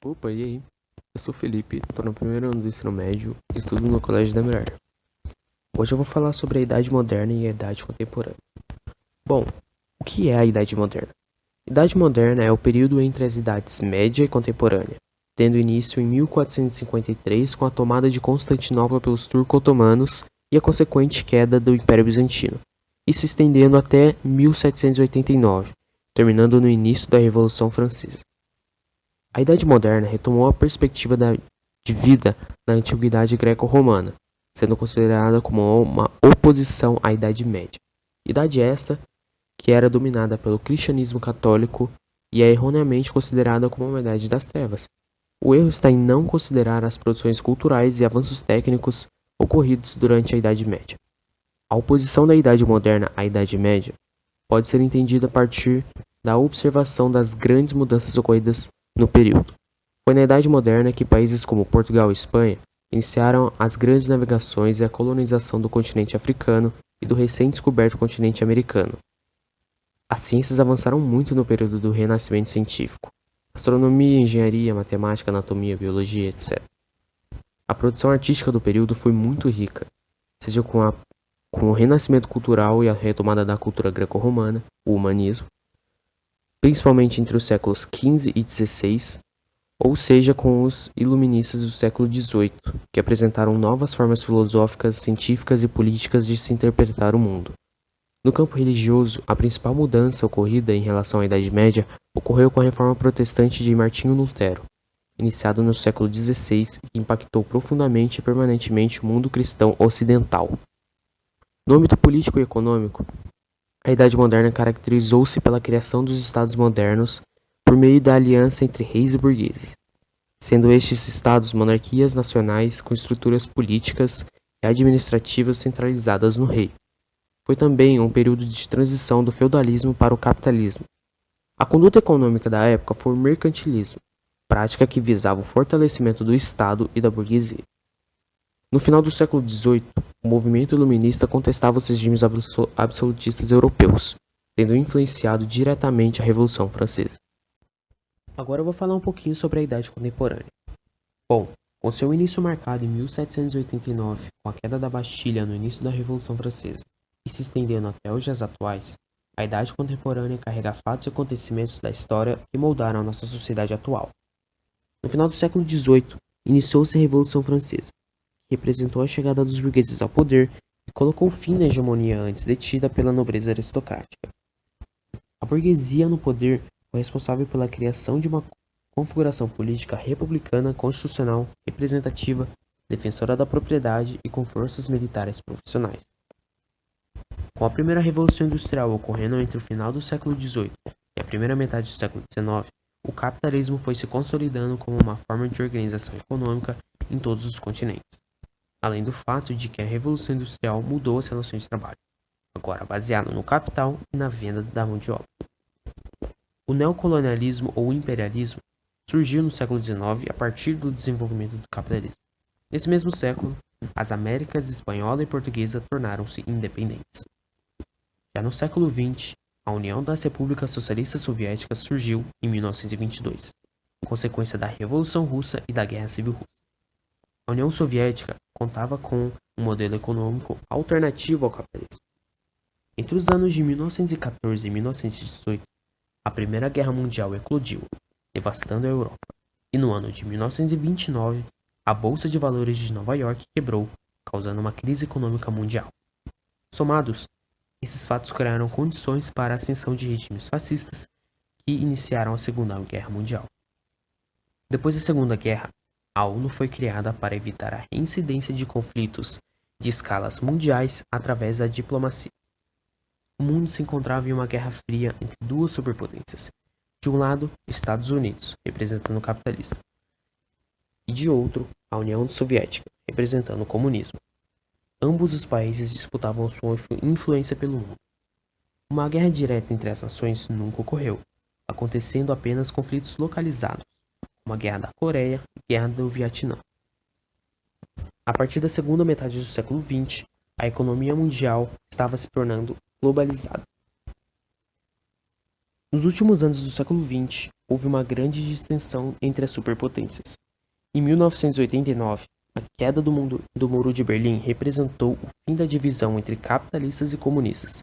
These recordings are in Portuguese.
Opa, e aí? Eu sou o Felipe, estou no primeiro ano do ensino médio e estudo no Colégio da Mirar. Hoje eu vou falar sobre a Idade Moderna e a Idade Contemporânea. Bom, o que é a Idade Moderna? Idade Moderna é o período entre as idades média e contemporânea, tendo início em 1453 com a tomada de Constantinopla pelos turco-otomanos e a consequente queda do Império Bizantino, e se estendendo até 1789, terminando no início da Revolução Francesa. A Idade Moderna retomou a perspectiva de vida na Antiguidade Greco-Romana, sendo considerada como uma oposição à Idade Média. Idade esta que era dominada pelo cristianismo católico e é erroneamente considerada como uma Idade das Trevas. O erro está em não considerar as produções culturais e avanços técnicos ocorridos durante a Idade Média. A oposição da Idade Moderna à Idade Média pode ser entendida a partir da observação das grandes mudanças ocorridas no período. Foi na Idade Moderna que países como Portugal e Espanha iniciaram as grandes navegações e a colonização do continente africano e do recém-descoberto continente americano. As ciências avançaram muito no período do Renascimento científico: astronomia, engenharia, matemática, anatomia, biologia, etc. A produção artística do período foi muito rica, seja com o renascimento cultural e a retomada da cultura greco-romana, o humanismo, principalmente entre os séculos XV e XVI, ou seja com os iluministas do século XVIII, que apresentaram novas formas filosóficas, científicas e políticas de se interpretar o mundo. No campo religioso, a principal mudança ocorrida em relação à Idade Média ocorreu com a Reforma Protestante de Martinho Lutero, iniciada no século XVI e que impactou profundamente e permanentemente o mundo cristão ocidental. No âmbito político e econômico, a Idade Moderna caracterizou-se pela criação dos Estados modernos por meio da aliança entre reis e burgueses, sendo estes estados monarquias nacionais com estruturas políticas e administrativas centralizadas no rei. Foi também um período de transição do feudalismo para o capitalismo. A conduta econômica da época foi o mercantilismo, prática que visava o fortalecimento do Estado e da burguesia. No final do século XVIII, o movimento iluminista contestava os regimes absolutistas europeus, tendo influenciado diretamente a Revolução Francesa. Agora eu vou falar um pouquinho sobre a Idade Contemporânea. Bom, com seu início marcado em 1789, com a queda da Bastilha no início da Revolução Francesa, e se estendendo até os dias atuais, a Idade Contemporânea carrega fatos e acontecimentos da história que moldaram a nossa sociedade atual. No final do século XVIII, iniciou-se a Revolução Francesa, que representou a chegada dos burgueses ao poder e colocou fim na hegemonia antes detida pela nobreza aristocrática. A burguesia no poder foi responsável pela criação de uma configuração política republicana, constitucional, representativa, defensora da propriedade e com forças militares profissionais. Com a primeira Revolução Industrial ocorrendo entre o final do século XVIII e a primeira metade do século XIX, o capitalismo foi se consolidando como uma forma de organização econômica em todos os continentes, além do fato de que a Revolução Industrial mudou as relações de trabalho, agora baseado no capital e na venda da mão de obra. O neocolonialismo ou imperialismo surgiu no século XIX a partir do desenvolvimento do capitalismo. Nesse mesmo século, as Américas espanhola e portuguesa tornaram-se independentes. Já no século XX, a União das Repúblicas Socialistas Soviéticas surgiu em 1922, consequência da Revolução Russa e da Guerra Civil Russa. A União Soviética contava com um modelo econômico alternativo ao capitalismo. Entre os anos de 1914 e 1918, a Primeira Guerra Mundial eclodiu, devastando a Europa, e no ano de 1929, a Bolsa de Valores de Nova York quebrou, causando uma crise econômica mundial. Somados, esses fatos criaram condições para a ascensão de regimes fascistas que iniciaram a Segunda Guerra Mundial. Depois da Segunda Guerra, a ONU foi criada para evitar a reincidência de conflitos de escalas mundiais através da diplomacia. O mundo se encontrava em uma guerra fria entre duas superpotências. De um lado, Estados Unidos, representando o capitalismo, e de outro, a União Soviética, representando o comunismo. Ambos os países disputavam sua influência pelo mundo. Uma guerra direta entre as nações nunca ocorreu, acontecendo apenas conflitos localizados, como a Guerra da Coreia e a Guerra do Vietnã. A partir da segunda metade do século XX, a economia mundial estava se tornando globalizada. Nos últimos anos do século XX, houve uma grande distensão entre as superpotências. Em 1989, a queda do Muro de Berlim representou o fim da divisão entre capitalistas e comunistas.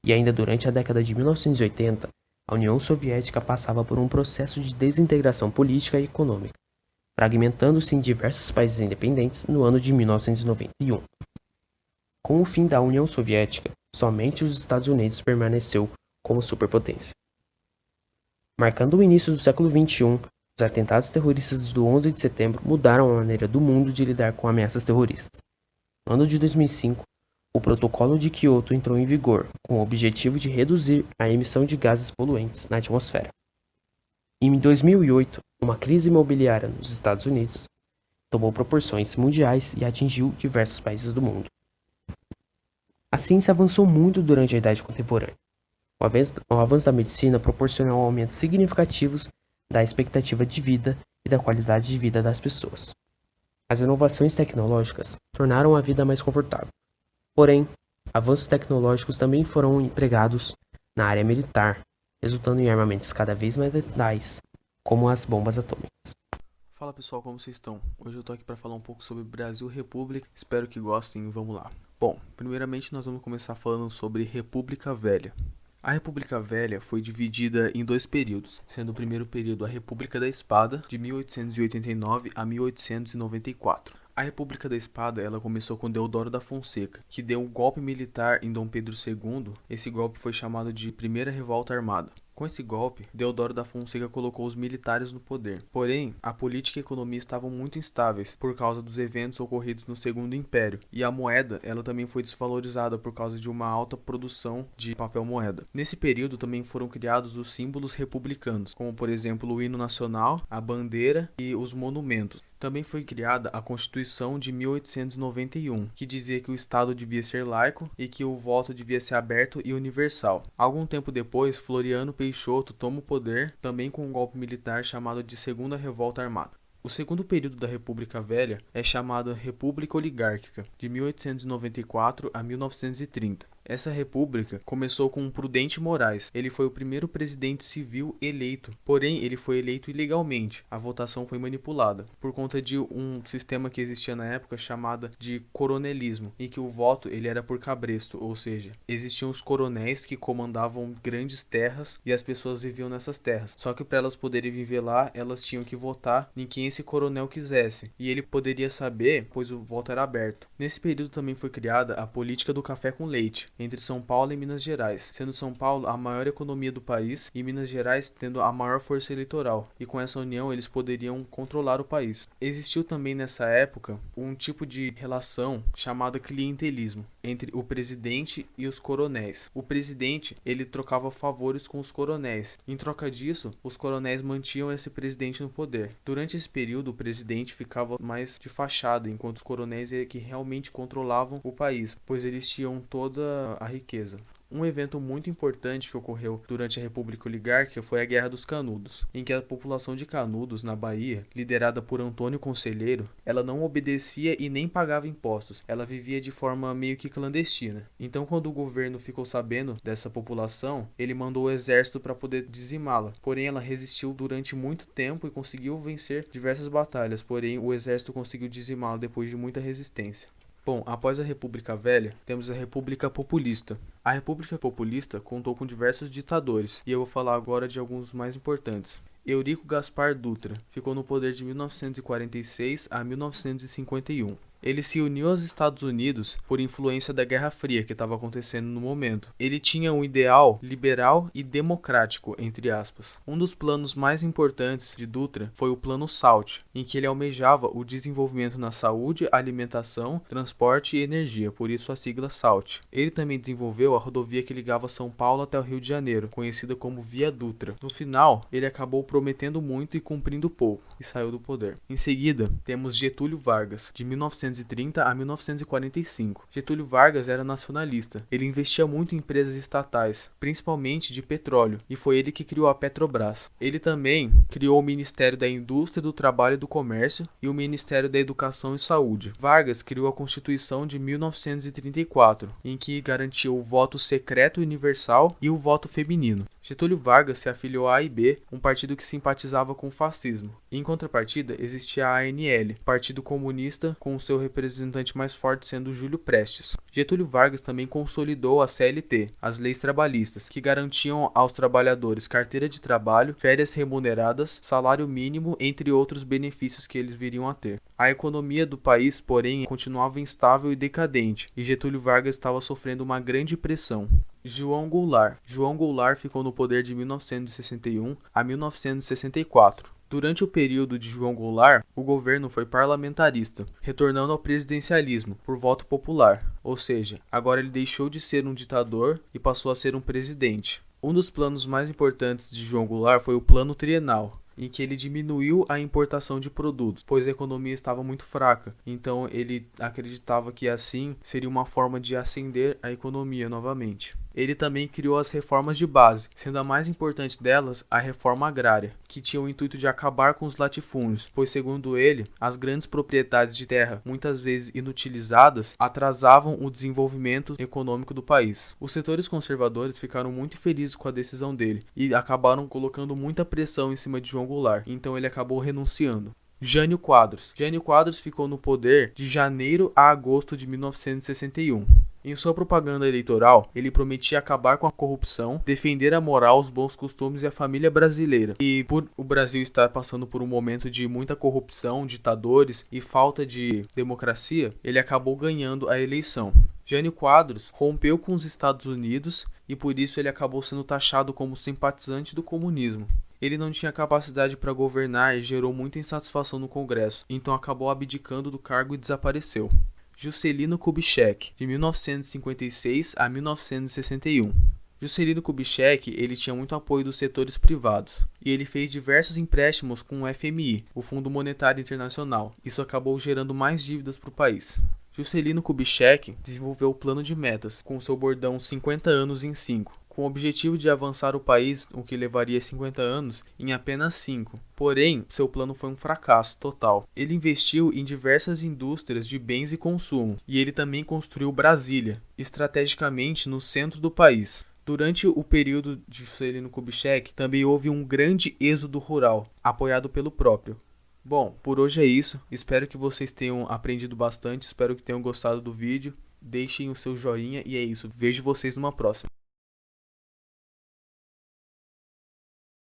E ainda durante a década de 1980, a União Soviética passava por um processo de desintegração política e econômica, fragmentando-se em diversos países independentes no ano de 1991. Com o fim da União Soviética, somente os Estados Unidos permaneceu como superpotência. Marcando o início do século XXI, os atentados terroristas do 11 de setembro mudaram a maneira do mundo de lidar com ameaças terroristas. No ano de 2005, o Protocolo de Kyoto entrou em vigor, com o objetivo de reduzir a emissão de gases poluentes na atmosfera. Em 2008, uma crise imobiliária nos Estados Unidos tomou proporções mundiais e atingiu diversos países do mundo. A ciência avançou muito durante a Idade Contemporânea. O avanço da medicina proporcionou aumentos significativos da expectativa de vida e da qualidade de vida das pessoas. As inovações tecnológicas tornaram a vida mais confortável. Porém, avanços tecnológicos também foram empregados na área militar, resultando em armamentos cada vez mais letais, como as bombas atômicas. Fala pessoal, como vocês estão? Hoje eu tô aqui para falar um pouco sobre Brasil República, espero que gostem, vamos lá. Bom, primeiramente nós vamos começar falando sobre República Velha. A República Velha foi dividida em dois períodos, sendo o primeiro período a República da Espada, de 1889 a 1894. A República da Espada ela começou com Deodoro da Fonseca, que deu um golpe militar em Dom Pedro II. Esse golpe foi chamado de Primeira Revolta Armada. Com esse golpe, Deodoro da Fonseca colocou os militares no poder. Porém, a política e a economia estavam muito instáveis por causa dos eventos ocorridos no Segundo Império, e a moeda ela também foi desvalorizada por causa de uma alta produção de papel moeda. Nesse período também foram criados os símbolos republicanos, como por exemplo o hino nacional, a bandeira e os monumentos. Também foi criada a Constituição de 1891, que dizia que o Estado devia ser laico e que o voto devia ser aberto e universal. Algum tempo depois, Floriano Peixoto toma o poder, também com um golpe militar chamado de Segunda Revolta Armada. O segundo período da República Velha é chamado República Oligárquica, de 1894 a 1930. Essa república começou com Prudente Moraes. Ele foi o primeiro presidente civil eleito, porém ele foi eleito ilegalmente. A votação foi manipulada por conta de um sistema que existia na época chamado de coronelismo, em que o voto ele era por cabresto, ou seja, existiam os coronéis que comandavam grandes terras e as pessoas viviam nessas terras. Só que para elas poderem viver lá, elas tinham que votar em quem esse coronel quisesse, e ele poderia saber, pois o voto era aberto. Nesse período também foi criada a política do café com leite, entre São Paulo e Minas Gerais, sendo São Paulo a maior economia do país e Minas Gerais tendo a maior força eleitoral, e com essa união eles poderiam controlar o país. Existiu também nessa época um tipo de relação chamada clientelismo entre o presidente e os coronéis. O presidente ele trocava favores com os coronéis. Em troca disso, os coronéis mantinham esse presidente no poder. Durante esse período, o presidente ficava mais de fachada, enquanto os coronéis é que realmente controlavam o país, pois eles tinham toda a riqueza. Um evento muito importante que ocorreu durante a República Oligárquica foi a Guerra dos Canudos, em que a população de Canudos, na Bahia, liderada por Antônio Conselheiro, ela não obedecia e nem pagava impostos, ela vivia de forma meio que clandestina. Então, quando o governo ficou sabendo dessa população, ele mandou o exército para poder dizimá-la. Porém, ela resistiu durante muito tempo e conseguiu vencer diversas batalhas, porém o exército conseguiu dizimá-la depois de muita resistência. Bom, após a República Velha, temos a República Populista. A República Populista contou com diversos ditadores, e eu vou falar agora de alguns mais importantes. Eurico Gaspar Dutra ficou no poder de 1946 a 1951. Ele se uniu aos Estados Unidos por influência da Guerra Fria que estava acontecendo no momento. Ele tinha um ideal liberal e democrático, entre aspas. Um dos planos mais importantes de Dutra foi o Plano SALT, em que ele almejava o desenvolvimento na saúde, alimentação, transporte e energia, por isso a sigla SALT. Ele também desenvolveu a rodovia que ligava São Paulo até o Rio de Janeiro, conhecida como Via Dutra. No final, ele acabou prometendo muito e cumprindo pouco, e saiu do poder. Em seguida, temos Getúlio Vargas, de 19 1930 a 1945. Getúlio Vargas era nacionalista. Ele investia muito em empresas estatais, principalmente de petróleo, e foi ele que criou a Petrobras. Ele também criou o Ministério da Indústria, do Trabalho e do Comércio e o Ministério da Educação e Saúde. Vargas criou a Constituição de 1934, em que garantia o voto secreto universal e o voto feminino. Getúlio Vargas se afiliou à AIB, um partido que simpatizava com o fascismo. Em contrapartida, existia a ANL, Partido Comunista, com o seu representante mais forte sendo Júlio Prestes. Getúlio Vargas também consolidou a CLT, as leis trabalhistas, que garantiam aos trabalhadores carteira de trabalho, férias remuneradas, salário mínimo, entre outros benefícios que eles viriam a ter. A economia do país, porém, continuava instável e decadente, e Getúlio Vargas estava sofrendo uma grande pressão. João Goulart. João Goulart ficou no poder de 1961 a 1964. Durante o período de João Goulart, o governo foi parlamentarista, retornando ao presidencialismo por voto popular, ou seja, agora ele deixou de ser um ditador e passou a ser um presidente. Um dos planos mais importantes de João Goulart foi o Plano Trienal, em que ele diminuiu a importação de produtos, pois a economia estava muito fraca. Então ele acreditava que assim seria uma forma de acender a economia novamente. Ele também criou as reformas de base, sendo a mais importante delas a reforma agrária, que tinha o intuito de acabar com os latifúndios, pois segundo ele, as grandes propriedades de terra, muitas vezes inutilizadas, atrasavam o desenvolvimento econômico do país. Os setores conservadores ficaram muito felizes com a decisão dele e acabaram colocando muita pressão em cima de João Goulart, então ele acabou renunciando. Jânio Quadros. Jânio Quadros ficou no poder de janeiro a agosto de 1961. Em sua propaganda eleitoral, ele prometia acabar com a corrupção, defender a moral, os bons costumes e a família brasileira. E por o Brasil estar passando por um momento de muita corrupção, ditadores e falta de democracia, ele acabou ganhando a eleição. Jânio Quadros rompeu com os Estados Unidos e por isso ele acabou sendo taxado como simpatizante do comunismo. Ele não tinha capacidade para governar e gerou muita insatisfação no Congresso, então acabou abdicando do cargo e desapareceu. Juscelino Kubitschek, de 1956 a 1961. Juscelino Kubitschek, ele tinha muito apoio dos setores privados, e ele fez diversos empréstimos com o FMI, o Fundo Monetário Internacional. Isso acabou gerando mais dívidas para o país. Juscelino Kubitschek desenvolveu o plano de metas, com seu bordão 50 anos em 5, com o objetivo de avançar o país, o que levaria 50 anos, em apenas 5. Porém, seu plano foi um fracasso total. Ele investiu em diversas indústrias de bens e consumo, e ele também construiu Brasília, estrategicamente no centro do país. Durante o período de Juscelino Kubitschek, também houve um grande êxodo rural, apoiado pelo próprio. Bom, por hoje é isso. Espero que vocês tenham aprendido bastante, espero que tenham gostado do vídeo. Deixem o seu joinha e é isso. Vejo vocês numa próxima.